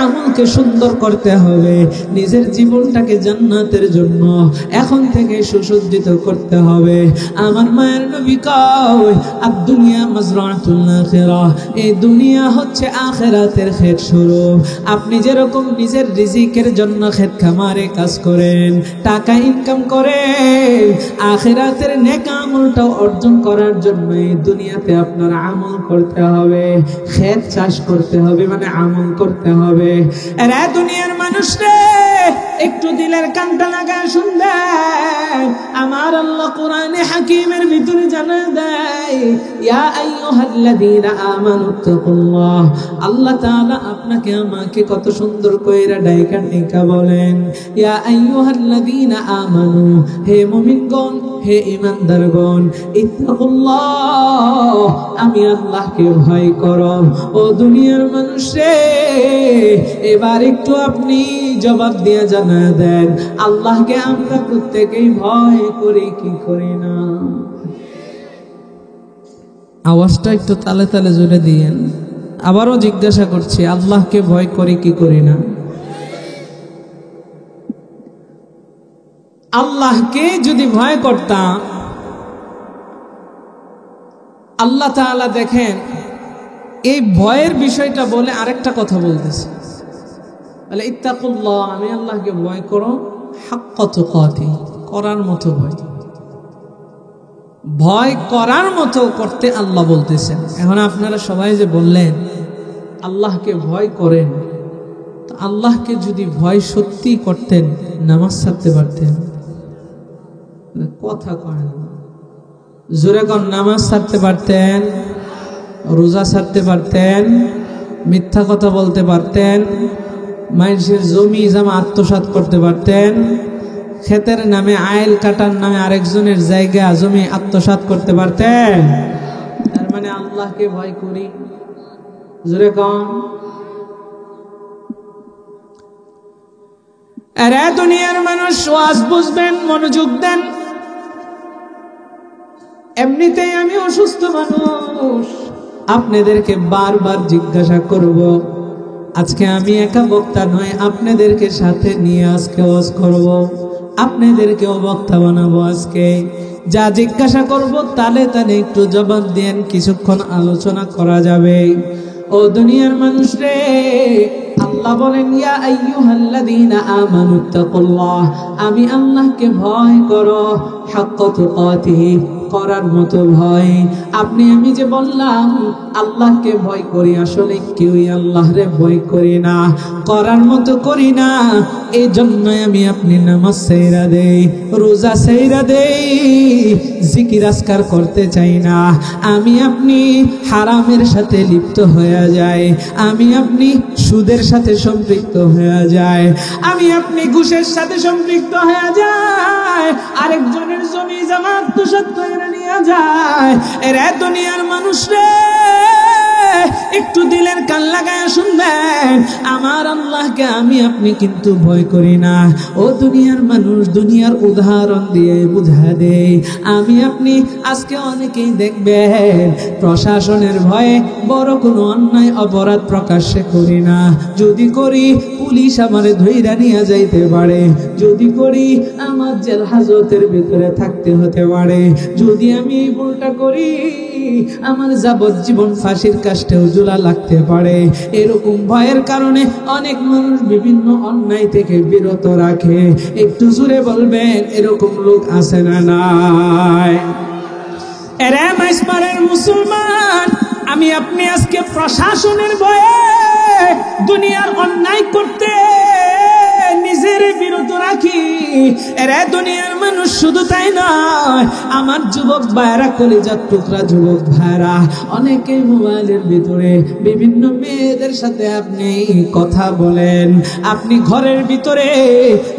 আমলকে সুন্দর করতে হবে, নিজের জীবনটাকে জান্নাতের জন্য এখন থেকে সুসজ্জিত করতে হবে। আমার মায়ের নবী কয়, আদ-দুনিয়া মাজরাতুল আখিরাহ, এই দুনিয়া হচ্ছে আখিরাতের ক্ষেত স্বরূপ। আপনি যেরকম নিজের রিজিকের জন্য ক্ষেত খামারে কাজ করেন, টাকা ইনকাম করেন, আখিরাতের নেক আমলটা অর্জন করার জন্য এই দুনিয়াতে আপনার আমল করতে হবে, ক্ষেত চাষ করতে হবে, মানে আমল করতে হবে। আর দুনিয়ার মানুষ রে, একটু দিলের কানটা লাগায় শুনবেন। আমার আল্লাহ কোরআনে হাকিমের ভিতরে জানা দেয়, ইয়া আইয়ুহাল্লাযীনা আমানু তাকুল্লাহ। আল্লাহ তাআলা আপনাকে আমাকে কত সুন্দর কইরা ডাইকা ডাইকা বলেন, ইয়া আইয়ুহাল্লাযীনা আমানু, হে মুমিনগণ, হে ঈমানদারগণ, ইত্তাকুল্লাহ, আমি আল্লাহকে ভয় করো। ও দুনিয়ার মানুষ রে, এবার একটু আপনি জবাব দিয়ে জানা দেন, আল্লাহকে আমরা প্রত্যেকেই ভয় করি কি করি না? আওয়াজটা একটু তালে তালে জোরে দিয়েন। আবারও জিজ্ঞাসা করছি, আল্লাহকে ভয় করি কি করি না? আল্লাহকে যদি ভয় করতাম, আল্লাহ তাআলা দেখেন এই ভয়ের বিষয়টা বলে আরেকটা কথা বলতেছে, বলে ইত্তাকুল্লাহ, আমি আল্লাহকে ভয় করো, হাক্কা তুকাতিহি, করার মতো ভয়, ভয় করার মতো করতে আল্লাহ বলতেছেন। এখন আপনারা সবাই যে বললেন আল্লাহকে ভয় করেন, তো আল্লাহকে যদি ভয় সত্যি করতেন, নামাজ ছাড়তে পারতেন? কথা কয় না, জোরে কোন, নামাজ ছাড়তে পারতেন, রোজা ছাড়তে পারতেন, মিথ্যা কথা বলতে পারতেন, মানুষের জমি জামা আত্মসাৎ করতে পারতেন, ক্ষেতের নামে আইল কাটার নামে আরেকজনের জায়গা জমি আত্মসাৎ করতে পারতেন? তার মানে আল্লাহকে ভয় করি। জোরে কন। আরে দুনিয়ার মানুষ, ওয়াজ বুঝবেন, মনোযোগ দেন। এমনিতেই আমি অসুস্থ মানুষ, আপনাদেরকে বারবার জিজ্ঞাসা করব। আজকে আমি একা বক্তা নয়, আপনাদেরকে সাথে নিয়ে আজকে ওয়াজ করব, আপনাদেরকেও বক্তা বানাবো। আজকে যা জিজ্ঞাসা করব তালে তালে একটু জবাব দেন, কিছুক্ষণ আলোচনা করা যাবে। ও দুনিয়ার মানুষ রে, আল্লাহ বলেন ইয়া আইয়ুহাল্লাযীনা আমানুত্তাকুল্লাহ, আমি আল্লাহকে ভয় করো, হাক্কা তুকাতিহি, করার মতো ভয়। আপনি আমি যে বললাম আল্লাহকে ভয় করি, আসলে কেউই আল্লাহরে ভয় করি না, করার মতো করি না। এই জন্যই আমি আপনি নামাজ ছাইরা দেই, রোজা ছাইরা দেই, জিকির আজকার করতে চাই না। আমি আপনি হারামের সাথে লিপ্ত হয়ে যায়, আমি আপনি সুদের সাথে সম্পৃক্ত হয়ে যায়, আমি আপনি ঘুষের সাথে সম্পৃক্ত হয়ে যায়, আরেকজনের জমি জমা আত্মসাৎ করে নিয়ে যায়। এরা দুনিয়ার মানুষ রে, একটু দিলের কান লাগায় শুনবেন, আমার আল্লাহকে আমি আপনি কিন্তু ভয় করি না। ও দুনিয়ার মানুষ, দুনিয়ার উদাহরণ দিয়ে বুঝা দেই। আমি আপনি আজকে অনেকেই দেখবেন প্রশাসনের ভয়ে বড় কোনো অন্যায় অপরাধ প্রকাশ্যে করি না, যদি করি পুলিশ আমারে ধইরা নিয়ে যাইতে পারে, যদি করি আমার জেল হাজতের ভিতরে থাকতে হতে পারে, যদি আমি ভুলটা করি আমার যাবজ্জীবন ফাঁসির কাষ্ঠেও ঝুলা লাগতে পারে। এরকম ভয়ের কারণে অনেক মানুষ বিভিন্ন অন্যায় থেকে বিরত রাখে। একটু জোরে বলবেন, এরকম লোক আছে না নাই? এরে মাইসমারের মুসলমান, আমি আপনি আজকে প্রশাসনের ভয়ে দুনিয়ার অন্যায় করতে নিজের বিরত রাখি। এরা দুনিয়ার মানুষ, শুধু তাই নয়, আমার যুবক ভাইরা, কলিজার টুকরা যুবক ভাইরা, অনেকে মোবাইলের ভিতরে বিভিন্ন মেয়েদের সাথে আপনি কথা বলেন। আপনি ঘরের ভিতরে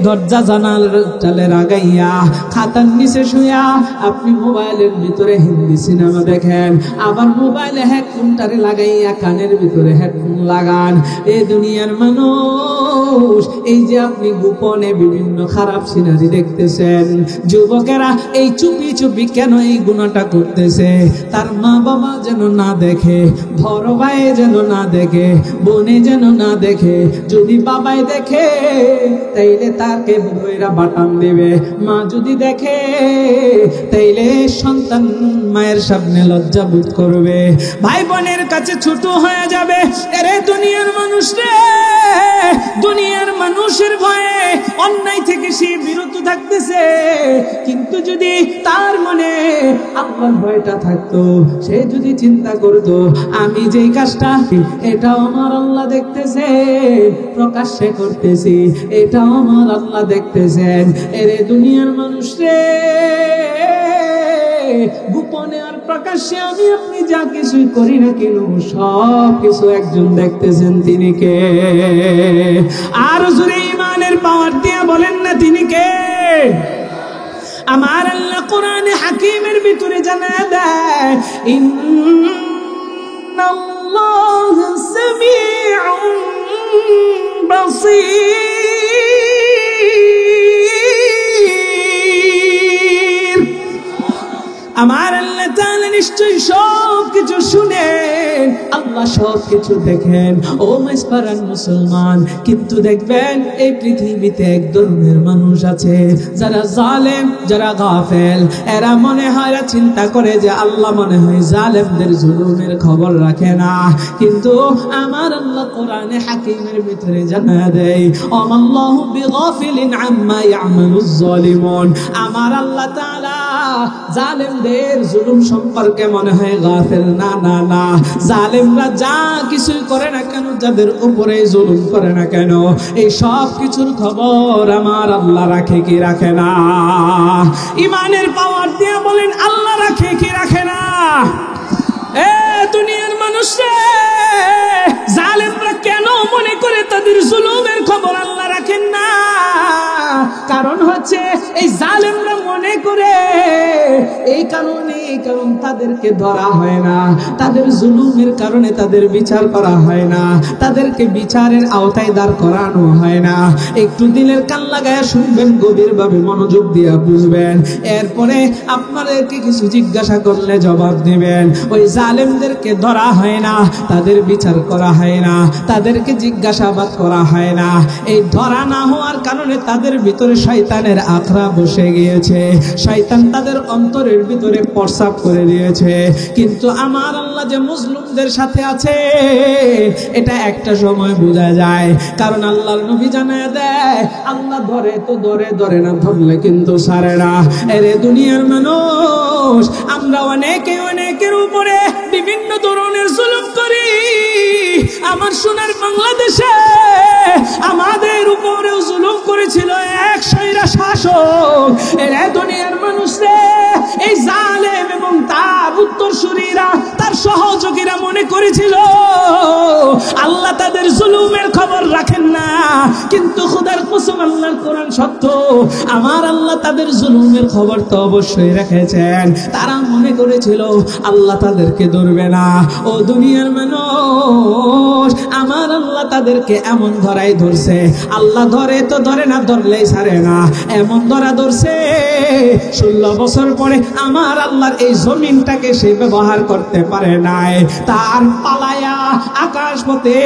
দরজা জানালে লাগাইয়া, খাতার নিচে শুয়া আপনি মোবাইলের ভিতরে হিন্দি সিনেমা দেখেন, আবার মোবাইলে হেডফোনটারে লাগাইয়া কানের ভিতরে হেডফোন লাগান। এই দুনিয়ার মানুষ, এই যে আপনি গোপনে বিভিন্ন খারাপ সিনারি দেখতেছেন, যুবকেরা এই চুপি চুপি কেন এই গুনাহটা করতেছে? তার মা বাবা যেন না দেখে, বড় ভাই যেন না দেখে, বোনে যেন না দেখে। যদি বাবাই দেখে তাইলে তাকে বইরা বাটাম দেবে, মা যদি দেখে তাইলে সন্তান মায়ের সামনে লজ্জা বোধ করবে, ভাই বোনের কাছে ছোট হয়ে যাবে। এরে দুনিয়ার মানুষ রে, দুনিয়ার মানুষের ভয়ে অন্যায় থেকে সে বিরত থাকতেছে, কিন্তু যদি তার মনে আল্লাহর ভয়টা থাকতো, সে যদি চিন্তা করতো আমি যেই কাজটা, এটাও আমার আল্লাহ দেখতেছে, প্রকাশ্যে করতেছি, এটাও আমার আল্লাহ দেখতেছেন। এরে দুনিয়ার মানুষ রে, গোপনে আর প্রকাশ্যে আমি আপনি যা কিছুই করি না কেন, সব কিছু একজন দেখতেছেন, তিনি কে? আর জোরে ইমানের পাওয়ার দিয়ে বলেন না, তিনি কে? আমার আল্লাহ কোরআনে হাকিমের ভিতরে জানায় দেয়, ইন্নাল্লাহা সামিউন বাসীর। আমার আল্লাহ তাআলা নিশ্চয়ই সব কিছু শুনেন, আল্লাহ সব কিছু দেখেন। ও মাইসপাড়ার মুসলমান, কিন্তু দেখবেন এই পৃথিবীতে এক ধরনের মানুষ আছে যারা জালেম, যারা গাফেল। এরা মনে হয়, এরা চিন্তা করে যে আল্লাহ মনে হয় জালেমদের জুলুমের খবর রাখে না, কিন্তু আমার আল্লাহ কোরআনে হাকিমের ভিতরে জানা দেয়, আমাল্লাহু বিগাফিলিন আম্মা ইয়ামালুজ জালিমুন। আমার আল্লাহ তাআলা জালেমদের জুলুম সম্পর্কে মনে হয় গাফেল না, না না। জালেমরা যা কিছুই করে না কেন, যাদের উপরে জুলুম করে না কেন, এই সব কিছুর খবর আমার আল্লাহ রাখে কি রাখে না? ইমানের পাওয়ার দিয়ে বলেন, আল্লাহ রাখে কি রাখে না? এ দুনিয়ার মানুষে, জালেমরা কেন মনে করে তাদের জুলুমের খবর আল্লাহ রাখেন না? কারণ হচ্ছে এই জালেমরা মনে করে এই কারণ তাদেরকে ধরা হয় না, তাদের জুলুমের কারণে তাদের বিচার করা হয় না, তাদেরকে বিচারের আওতায় দাঁড় করানো হয় না। একটু দিলের কান লাগায় শুনবেন, গভীরভাবে মনোযোগ দিয়ে বুঝবেন, এরপরে আপনাদেরকে কিছু জিজ্ঞাসা করলে জবাব দেবেন। ওই জালেমদেরকে ধরা হয় না, তাদের বিচার করা হয় না, তাদেরকে জিজ্ঞাসাবাদ করা হয় না। এই ধরা না হওয়ার কারণে তাদের ভিতরে শয়তানের আখড়া বসে গিয়েছে, শয়তান তাদের অন্তরের ভিতরে প্রস্রাব করে দিয়েছে। কিন্তু আমার আল্লাহ যে মুসলিমদের সাথে আছে এটা একটা সময় বোঝা যায়, কারণ আল্লাহর নবী জানায় দেয়, আল্লাহ ধরে তো ধরে না, ধরলে কিন্তু ছাড়ে না। এরে দুনিয়ার মানুষ, আমরা অনেকের উপরে বিভিন্ন ধরনের জুলুম করি। আমার সোনার বাংলাদেশে আমাদের উপরেও জুলুম করেছিল এক স্বৈরা শাসক। এরে দুনিয়ার মানুষে, এই জালেম এবং তার উত্তরসূরিরা, তার সহযোগীরা মনে করেছিল আল্লাহ তাদের জুলুমের খবর রাখেন না, কিন্তু খোদার কসম আল্লাহর কোরআন সত্য, আমার আল্লাহ তাদের জুলুমের খবর তো অবশ্যই রেখেছেন। তারা মনে করেছিল আল্লাহ তাদেরকে ধরবে না। ও দুনিয়ার মানুষ, আমার আল্লাহ তাদেরকে এমন ধরাই ধরছে, আল্লাহ ধরে তো ধরে না, ধরলেই ছাড়ে না, এমন ধরা ধরছে 16 বছর পরে আমার আল্লাহর এই জমিনটাকে সে ব্যবহার করতে পারে নাই। তার পালায়া আকাশ পথে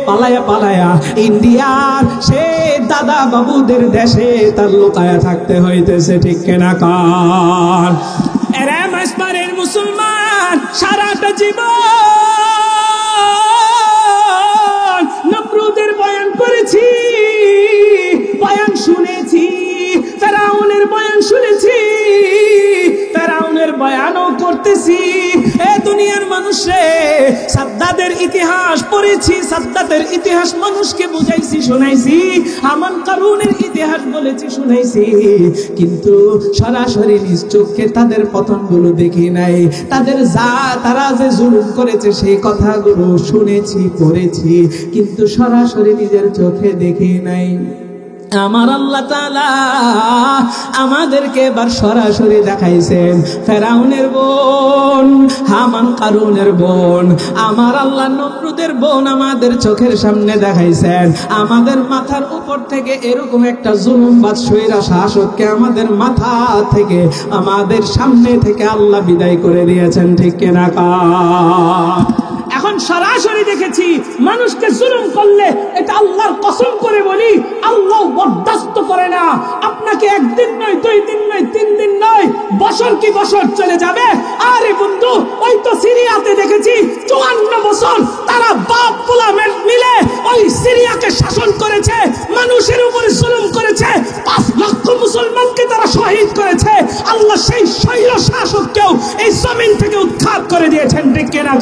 পালায়া ইন্ডিয়ার সে দাদা বাবুদের দেশে তার লুকায়া থাকতে হইতেছে, ঠিক কিনা কার? এরে মাসপারের মুসলমান, সারাটা জীবন নমরুদের বয়ান করেছি, বয়ান শুনেছি, ফেরাউনের বয়ান শুনেছি, ফেরাউনের বয়ানও করতেছি। এ দুনিয়ার মানুষে, সাদ্দাতের ইতিহাস পড়েছি, সাদ্দাতের ইতিহাস মানুষকে বুঝাইছি, শোনাইছি, হামান কারুনের ইতিহাস বলেছি, শুনাইছি, কিন্তু সরাসরি নিজ চোখে তাদের পতনগুলো দেখি নাই। তারা যে জুলুম করেছে সেই কথাগুলো শুনেছি, পড়েছি, কিন্তু সরাসরি নিজের চোখে দেখি নাই। আমার আল্লাহ তাআলা আমাদেরকে এবার সরাসরি দেখাইছেন ফেরাউনের বোন, হামান কারুনের বোন, আমার আল্লাহ নমরুদের বোন আমাদের চোখের সামনে দেখাইছেন। আমাদের মাথার উপর থেকে এরকম একটা জুলুমবাজ স্বৈরা শাসককে আমাদের মাথা থেকে, আমাদের সামনে থেকে আল্লাহ বিদায় করে দিয়েছেন, ঠিক কিনা? এখন সরাসরি দেখেছি মানুষকে জুলুম করলে, এটা আল্লাহর কসম করে বলি, আল্লাহ বরদাস্ত করে না। আপনাকে একদিন নয়, 2 দিন নয়, 3 দিন নয়, বছর কি বছর চলে যাবে। আরে বন্ধু, ওই তো সিরিয়াতে দেখেছি 54 বছর তারা বাপ পোলা মিলে ওই সিরিয়াকে শাসন করেছে, মানুষের উপরে জুলুম করেছে, 5 লক্ষ মুসলমানকে তারা শহীদ করেছে। আল্লাহ সেই স্বৈর শাসককেও এই জমিন থেকে উৎখাত করে দিয়েছেন, ঠিক কিনা?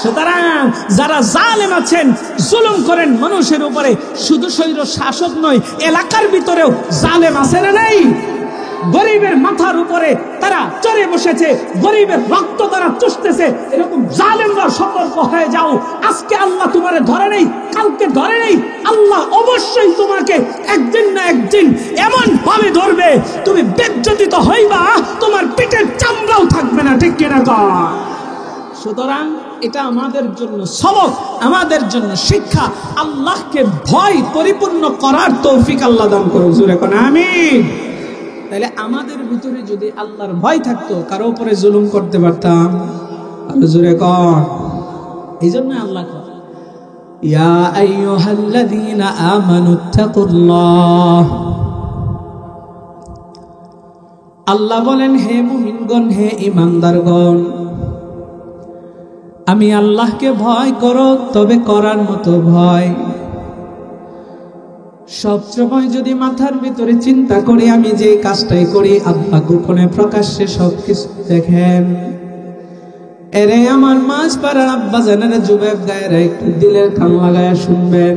সুতরাং যারা জালেম আছেন, জুলুম করেন মানুষের উপরে, শুধু স্বৈর শাসক নয়, এলাকার ভিতরেও জালেম আছে না নাই? গরিবের মাথার উপরে তারা চড়ে বসেছে, গরিবের রক্ত তারা চুষতেছে, এরকম জালেমরা সতর্ক হয়ে যাও। আজকে আল্লাহ তোমারে ধরে নেই, কালকে ধরে নেই, আল্লাহ অবশ্যই তোমাকে একদিন না একদিন এমন ভাবে ধরবে, তুমি বেজ্জতিত হইবা, তোমার পেটের চামড়াও থাকবে না, ঠিক কিনা? সুতরাং এটা আমাদের জন্য সবক, আমাদের জন্য শিক্ষা। আল্লাহকে ভয় পরিপূর্ণ করার তৌফিক আল্লাহ দান করুন, জোরে কোন আমিন। তাহলে আমাদের ভিতরে যদি আল্লাহর ভয় থাকতো, কারো উপরে জুলুম করতে পারতাম, জোরে কর। এই জন্য আল্লাহ কর, ইয়া আইয়ুহাল্লাযীনা আমানুত্তাকুল্লাহ। আল্লাহ বলেন, হে মুমিনগণ, হে ঈমানদারগণ, আমি আল্লাহকে ভয় করো, তবে করার মতো ভয়। সবসময় যদি মাথার ভিতরে চিন্তা করি আমি যে কাজটাই করি, আল্লাহ গোপনে প্রকাশ্যে সবকিছু দেখেন। এরে আমার মাঝ পাড়ার আব্বা জানেরা, যুবক গায়েরা, একটু দিলের কান লাগায়া শুনবেন।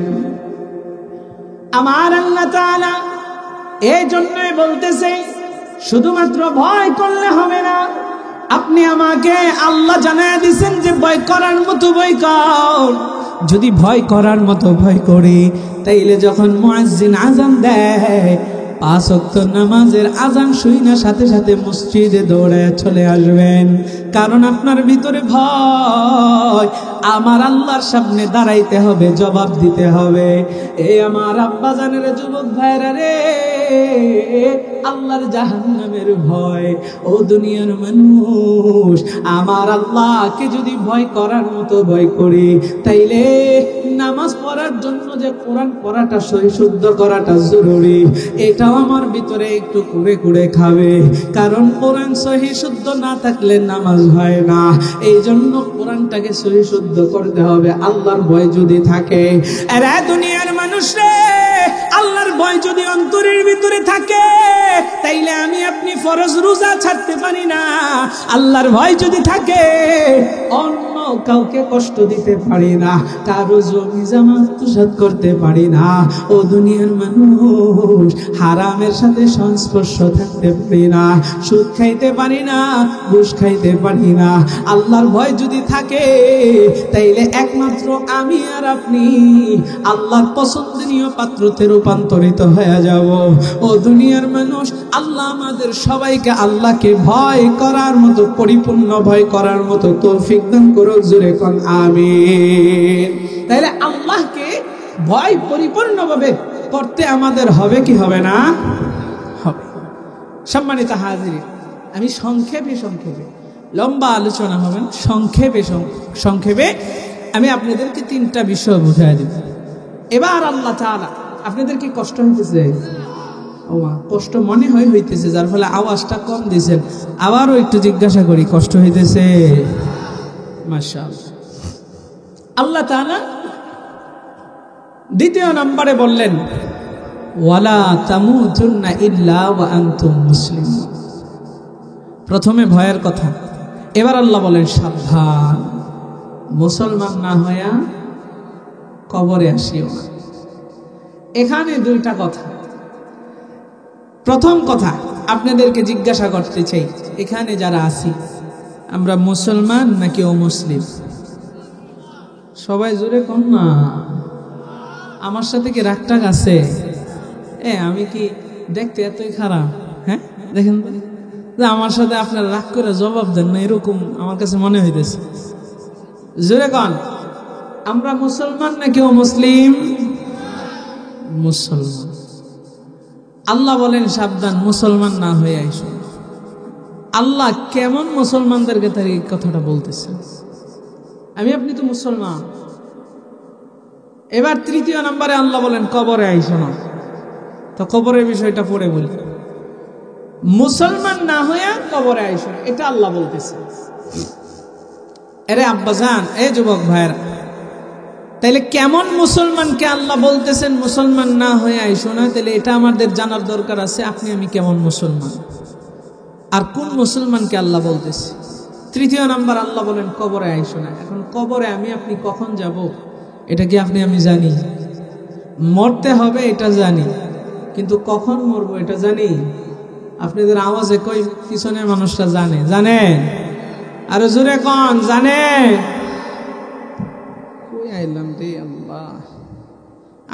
আমার আল্লাহ তাআলা এই জন্যই বলতেছে, শুধুমাত্র ভয় করলে হবে না, আপনি আমাকে আল্লাহ জানায় দিয়েছেন যে ভয় করার মতো ভয় কর। যদি ভয় করার মতো ভয় করি, তাইলে যখন মুয়াজ্জিন আযান দেয় 5 ওয়াক্ত নামাজের আজান শুনে সাথে সাথে মসজিদে দৌড়ে চলে আসবেন, কারণ আপনার ভিতরে ভয়, আমার আল্লাহর সামনে দাঁড়াইতে হবে, জবাব দিতে হবে। এ আমার আব্বা জানের যুবক ভাইরা রে, আল্লাহর জাহান্নামের ভয়। ও দুনিয়ার মানুষ, আমার আল্লাহকে যদি ভয় করার মতো ভয় করি, তাইলে নামাজ পড়ার জন্য যে কোরআন পড়াটা সহি শুদ্ধ করাটা জরুরি, এটাও আমার ভিতরে একটু কুড়ে কুড়ে খাবে, কারণ কোরআন সহি শুদ্ধ না থাকলে নামাজ হয় না। এই জন্য কোরআনটাকে সহি শুদ্ধ করতে হবে, আল্লাহর ভয় যদি থাকে। এরা দুনিয়ার মানুষ রে, আল্লাহর ভয় যদি অন্তরের ভিতরে থাকে, তাইলে আমি আপনি ফরজ রোজা ছাড়তে পারি না। আল্লাহর ভয় যদি থাকে, অন্য কাউকে কষ্ট দিতে পারি না, কারো জমি জমা আত্মসাৎ করতে পারি না। ও দুনিয়ার মানুষ, হারামের সাথে সংস্পর্শ থাকতে পারি না, সুদ খাইতে পারি না, ঘুষ খাইতে পারি না। আল্লাহর ভয় যদি থাকে, তাইলে একমাত্র আমি আর আপনি আল্লাহর পছন্দনীয় পাত্রতে রূপান্তরিত হয়ে যাব। ও দুনিয়ার মানুষ, আল্লাহ আমাদের সবাইকে আল্লাহকে ভয় করার মতো, পরিপূর্ণ ভয় করার মতো তৌফিক দান করুক। জোরে কোন আমিন। তাইলে আল্লাহকে ভয় পরিপূর্ণভাবে করতে আমাদের হবে কি হবে না? হবে। সম্মানিত হাজির, আমি সংক্ষেপে লম্বা আলোচনা হবে, সংক্ষেপে আমি আপনাদেরকে 3টা বিষয় বুঝাই দেব। এবার আল্লাহ তাআলা, আপনাদের কি কষ্ট হইতেছে? কষ্ট মনে হইতেছে, যার ফলে আওয়াজটা কম দিয়েছেন। আবারও একটু জিজ্ঞাসা করি, কষ্ট হইতেছে? মাশাআল্লাহ। আল্লাহ তাআলা 2 নম্বরে বললেন, ওয়ালা তামুতুন্না ইল্লা ওয়া আনতুম মুসলিমুন। প্রথমে ভয়ের কথা। এবার আল্লাহ বলেন, সাবধান, মুসলমান না হইয়া কবরে আসিও না। এখানে 2টা কথা। প্রথম কথা, আপনাদেরকে জিজ্ঞাসা করতে চাই, এখানে যারা আছি, আমরা মুসলমান নাকি অমুসলিম? সবাই জোরে কোন না। আমার সাথে কি রাগটাগ আছে? আমি কি দেখতে এতই খারাপ? হ্যাঁ, দেখেন তো, আমার সাথে আপনার রাগ করে জবাব দেন না, এরকম আমার কাছে মনে হইতেছে। জোরে কোন, আমরা মুসলমান নাকি অমুসলিম? মুসলমান। আল্লাহ বলেন, সাবধান, মুসলমান না হয়ে আইসো। আল্লাহ কেমন মুসলমানদেরকে তার এই কথাটা বলতেছে? আমি আপনি তো মুসলমান। এবার 3য় নম্বরে আল্লাহ বলেন, কবরে আইসো না। তো কবরের বিষয়টা পড়ে বলি। মুসলমান না হইয়া কবরে আইসো না, এটা আল্লাহ বলতেছে। এরে আব্বাজান, যুবক ভাইরা, তাইলে কেমন মুসলমানকে আল্লাহ বলতেছেন মুসলমান না হয়ে আইসো না? তাহলে এটা আমাদের জানার দরকার আছে, আপনি আমি কেমন মুসলমান, আর কোন মুসলমানকে আল্লাহ বলতেছে। 3য় নাম্বার, আল্লাহ বলেন কবরে আইসো না। এখন কবরে আমি আপনি কখন যাব, এটা কি আপনি আমি জানি? মরতে হবে এটা জানি, কিন্তু কখন মরবো এটা জানি? আপনাদের আওয়াজে কই পিছনের মানুষটা জানে? আরো জোরে কোন জানে?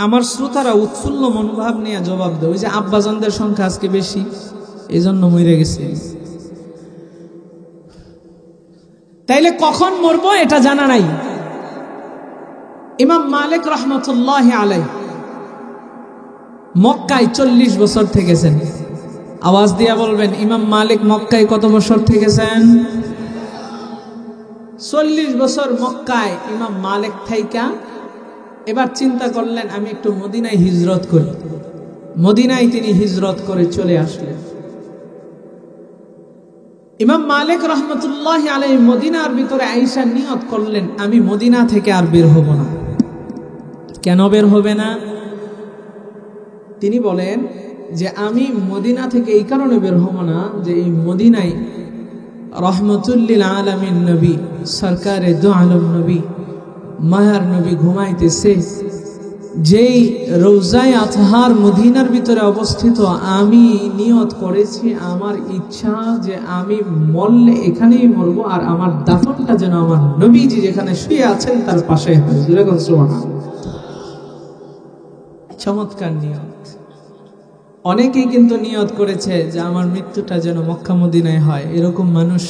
আমার শ্রোতারা উৎফুল্ল মনোভাব নিয়ে জবাব দেয়। ওই যে আব্বাজানদের সংখ্যা আজকে বেশি, এই জন্য মরে গেছে। তাইলে কখন মরবো এটা জানা নাই। ইমাম মালিক রহমতুল্লাহ আলাইহি মক্কায় 40 বছর থেকেছেন। আওয়াজ দিয়া বলবেন, ইমাম মালিক মক্কায় কত বছর থেকেছেন? 40 বছর মক্কায় ইমাম মালিক থাইকা এবার চিন্তা করলেন, আমি একটু মদিনায় হিজরত করি। মদিনায় তিনি হিজরত করে চলে আসলেন। ইমাম মালিক রহমতুল্লাহ আলাইহি মদিনার ভিতরে আয়েশা নিয়ত করলেন, আমি মদিনা থেকে আর বের হব না। কেন বের হবে না? তিনি বলেন যে আমি মদিনা থেকে এই কারণে বের হব না যে এই মদিনায় রহমতুল্লিল আলামিন নবী, সরকারে দু আলম নবী, মায়ার নবী ঘুমাইতেছে। যেই রওজায়ে আতহার মদিনার ভিতরে অবস্থিত, আমি নিয়ত করেছি, আমার ইচ্ছা যে আমি মরলে এখানেই মরবো, আর আমার দাফনটা যেন আমার নবীজি যেখানে শুয়ে আছেন তার পাশে হয়। সুবহানাল্লাহ। চমৎকার নিয়ত। অনেকেই কিন্তু নিয়ত করেছে যে আমার মৃত্যুটা যেন মক্কা মদিনায় হয়। এরকম মানুষ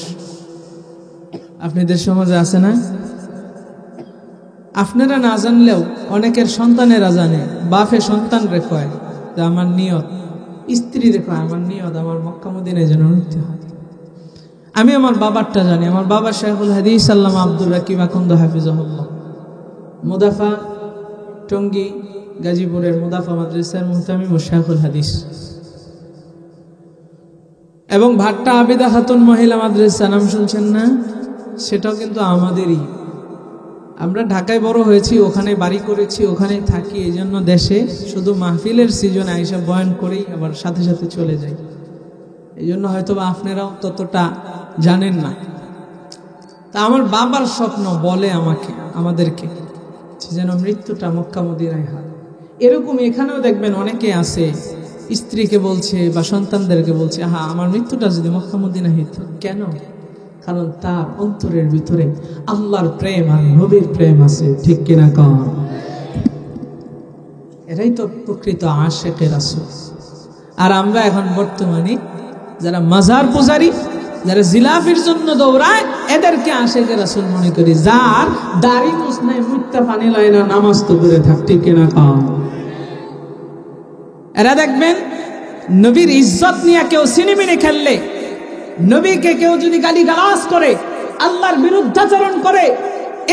আপনাদের সমাজে আছে না? আপনারা না জানলেও অনেকের সন্তানেরা জানে, বাপে সন্তান রেখয় যে আমার নিয়ত, স্ত্রী রেখয় আমার নিয়ত আমার মক্কা মদিনায় যেন মৃত্যু হয়। আমি আমার বাবারটা জানি। আমার বাবা শেখুল হাদিস আল্লামা আব্দুর রাকিব আকন্দ হাফিজাহুল্লাহ, মুদাফা টঙ্গী গাজীপুরের মুদাফা মাদ্রাসার মুহতামিম ও শেখুল হাদিস, এবং ভাট্টা আবিদা খাতুন মহিলা মাদ্রাসা নাম শুনছেন না? সেটাও কিন্তু আমাদেরই। আমরা ঢাকায় বড় হয়েছি, ওখানে বাড়ি করেছি, ওখানে থাকি। এই জন্য দেশে শুধু মাহফিলের সিজনে আইসা বয়ান করেই আবার সাথে সাথে চলে যাই। এই জন্য হয়তো বা আপনারাও ততটা জানেন না। তা আমার বাবার স্বপ্ন বলে আমাদেরকে যেন মৃত্যুটা মক্কা মদিনায় হয়। এরকম এখানেও দেখবেন অনেকে আছে, স্ত্রীকে বলছে বা সন্তানদেরকে বলছে, হ্যাঁ আমার মৃত্যুটা যদি মক্কা মদিনায় হইতো। কেন? কারণ তার অন্তরের ভিতরে আল্লাহর প্রেম আর নবীর প্রেম আছে, ঠিক কিনা কন? এরাই তো প্রকৃত আশিকে রাসূল। আর আমরা এখন বর্তমানে যারা মাজার পূজারী, যারা জিলাফির জন্য দৌড়ায়, এদেরকে আশিকে রাসূল মনে করি। যার দাড়ি মুছ নাই, মুত্তা পানি লয় না, নামাজ তো দূরে থাক, ঠিক কিনা কন? এরা দেখবেন নবীর ইজ্জত নিয়ে কেউ সিনেমিনে খেললে, নবীকে কেউ যদি গালিগালাজ করে, আল্লাহর বিরুদ্ধাচরণ করে,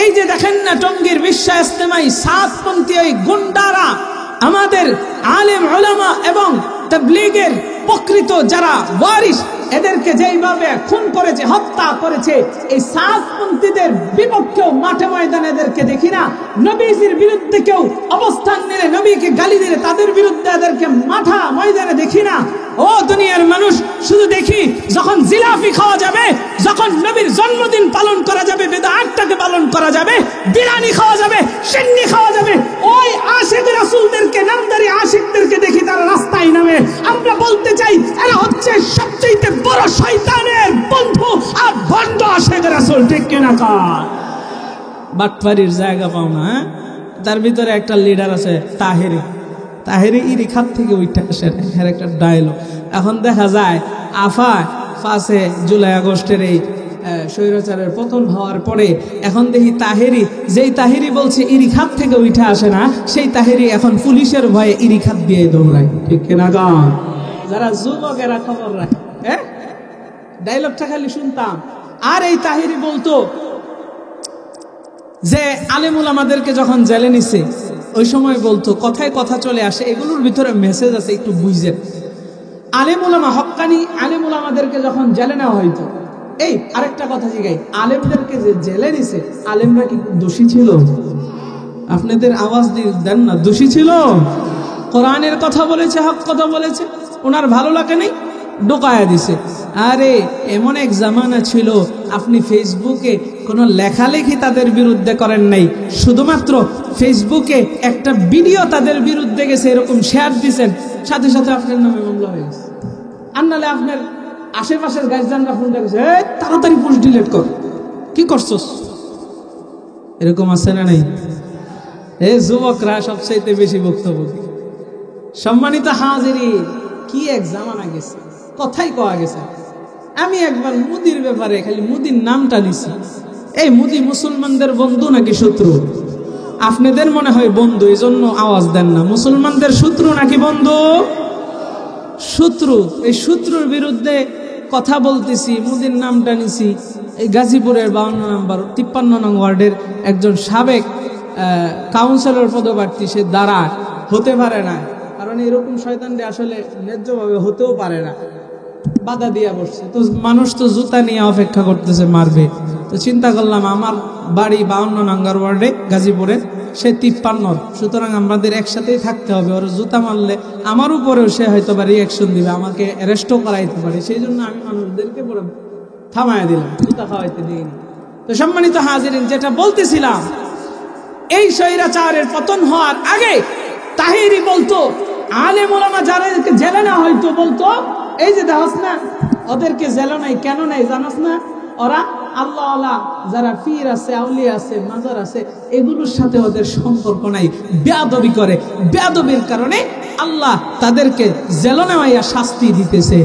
এই যে দেখেন না টঙ্গীর বিশ্ব ইস্তেমাই সাতপন্থী ওই গুন্ডারা আমাদের আলেম উলামা এবং তাবলীগের প্রকৃত যারা ওয়ারিস, এদেরকে যেইভাবে খুন করেছে, হত্যা করেছে, এই সাতপন্থীদের বিপক্ষেও মাঠে ময়দানে এদেরকে দেখি না। নবীজির বিরুদ্ধে কেউ অবস্থান নিলে, নবীকে গালি দিলে, তাদের বিরুদ্ধে এদেরকে মাঠা ময়দানে দেখি না। ও দুনিয়ার মানুষ, শুধু দেখি যখন জিলাফি খাওয়া যাবে, যখন নবীর জন্মদিন পালন করা যাবে, বেদাতটাকে পালন করা যাবে, বিরিয়ানি খাওয়া যাবে, সিন্নি খাওয়া যাবে, ওই আশিক রাসূলদেরকে, নামদারি আশিকদেরকে দেখি তারা রাস্তায় নামে। আমরা বলতে চাই এরা হচ্ছে সবচেয়ে বড় শয়তানের বন্ধু আর ভণ্ড আশিক রাসূল, ঠিক কিনা কন? বাটপারির জায়গা পাও না। তার ভিতরে একটা লিডার আছে তাহেরি ইরি খাত থেকে উঠে আসে, এর একটা ডায়লগ। এখন দেখা যায় 5 জুলাই আগস্টের এই স্বৈরাচারের পতন হওয়ার পরে এখন দেখি যেই তাহেরি বলছে ইরি খাত থেকে উঠে আসে না, সেই তাহেরি এখন পুলিশের ভয়ে ইরি খাত দিয়ে দৌড়ায়, ঠিক কিনা গান? যারা যুবকেরা খবর রাখে, ডায়লগটা খালি শুনতাম। আর এই তাহেরি বলতো যে আলেমুল আমাদেরকে যখন জেলে নিছে, ওই সময় বলতো, কথায় কথা চলে আসে, এগুলোর ভিতরে মেসেজ আছে, একটু বুঝেন। আলেমুলামা হক্কানি আলেমুলামাদেরকে যখন জেলে নেওয়া হইতো, এই আরেকটা কথা জিগাই, আলেমদেরকে যে জেলে নিছে, আলেমরা কি দোষী ছিল? আপনাদের আওয়াজ দেন না, দোষী ছিল? কোরআনের কথা বলেছে, হক কথা বলেছে, ওনার ভালো লাগে নেই, ঢোকায়া দিছে। আরে এমন এক জামানা ছিল, আপনি ফেসবুকে কোনো লেখালেখি তাদের বিরুদ্ধে করেন নাই, শুধুমাত্র ফেসবুকে একটা ভিডিও তাদের বিরুদ্ধে গেছে, এরকম শেয়ার দিচ্ছেন, সাথে সাথে আপনার নামে মামলা হয়ে গেছে। আর নাহলে আপনার আশেপাশের গাইজানরা ফোন দেখেছে, তাড়াতাড়ি পোস্ট ডিলিট কর, কি করছস? এরকম আছে না নাই? যুবকরা সবচাইতে বেশি বক্তব্য। সম্মানিত হাজিরিন, কি এক জামানা গেছে, কথাই কওয়া গেছে। আমি একবার মুদির ব্যাপারে খালি মুদির নামটা নিছি। এই মুদি মুসলমানদের বন্ধু নাকি শত্রু? আপনাদের মনে হয় বন্ধু, এই জন্য আওয়াজ দেন না। মুসলমানদের শত্রু নাকি বন্ধু? শত্রু। এই শত্রুর বিরুদ্ধে কথা বলতেছি, মুদির নামটা নিছি। এই গাজীপুরের 52 নম্বর 53 নং ওয়ার্ডের একজন সাবেক কাউন্সিলর পদপ্রার্থী, সে দ্বারা হতে পারে না, কারণ এরকম শয়তানরা আসলে ন্যায্যভাবে হতেও পারে না, বাধা দিয়া বসছে। তো মানুষ তো জুতা নিয়ে অপেক্ষা করতেছে মারবে। তো চিন্তা করলাম, আমার বাড়ি 52 নম্বর ওয়ার্ডে গাজীপুরে, সে 53, সুতরাং আমাদের একসাথেই থাকতে হবে। ওর জুতা মারলে আমার উপরেও সে হয়তো বা রিয়াকশন দিবে, আমাকে অ্যারেস্টও করাইতে পারে। সেই জন্য আমি মানুষদেরকে পুরো থামায় দিলাম, জুতা খাওয়াইতে দিইনি। তো সম্মানিত হাজিরিন, যেটা বলতেছিলাম, এই স্বৈরাচারের পতন হওয়ার আগে তাহেরি বলতো, আলেম ওলামা যারা জেলে না হয়তো বলতো, এই যে দেখস না ওদেরকে জেলে নাই, কেন নাই জানাস না? ওরা আল্লাহ আল্লাহ যারা পীর আছে, আউলিয়া আছে, মাজার আছে, এগুলোর সাথে ওদের সম্পর্ক নাই, বেয়াদবি করে। বেয়াদবির কারণে আল্লাহ তাদেরকে জেলে নেওয়াইয়া শাস্তি দিতেছে।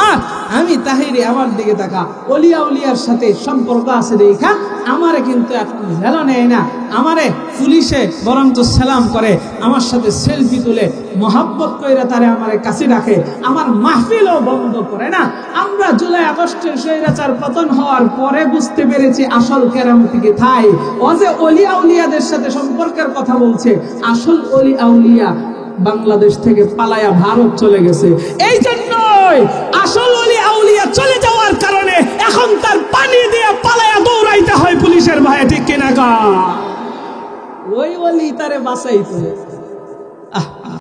আর আমি তাহিরি আমার দিকে তাকা, অলিয়া উলিয়ার সাথে সম্পর্ক আছে দেখা আমারে কিন্তু এখন জেলে নেয় না, আমারে পুলিশে বরঞ্চ সালাম করে, আমার সাথে সেলফি তুলে মহাব্বত কইরা তারে আমারে কাছে রাখে, আমার মাহফিলও বন্ধ করে না। আমরা জুলাই আগস্টের স্বৈরাচার পতন হওয়ার পরে বুঝতে পেরেছি আসল কেরামতি কোথায়। ও যে অলিয়া উলিয়াদের সাথে সম্পর্কের কথা বলছে, আসল অলিয়া উলিয়া বাংলাদেশ থেকে পালায়া ভারত চলে গেছে। এই জন্যই আসল অলি আউলিয়া চলে যাওয়ার কারণে এখন তার পানি দিয়ে পালায়া দৌড়াইতে হয় পুলিশের ভয়ে, ঠিক কিনা গা? ওই অলি তারে বাঁচাইতো।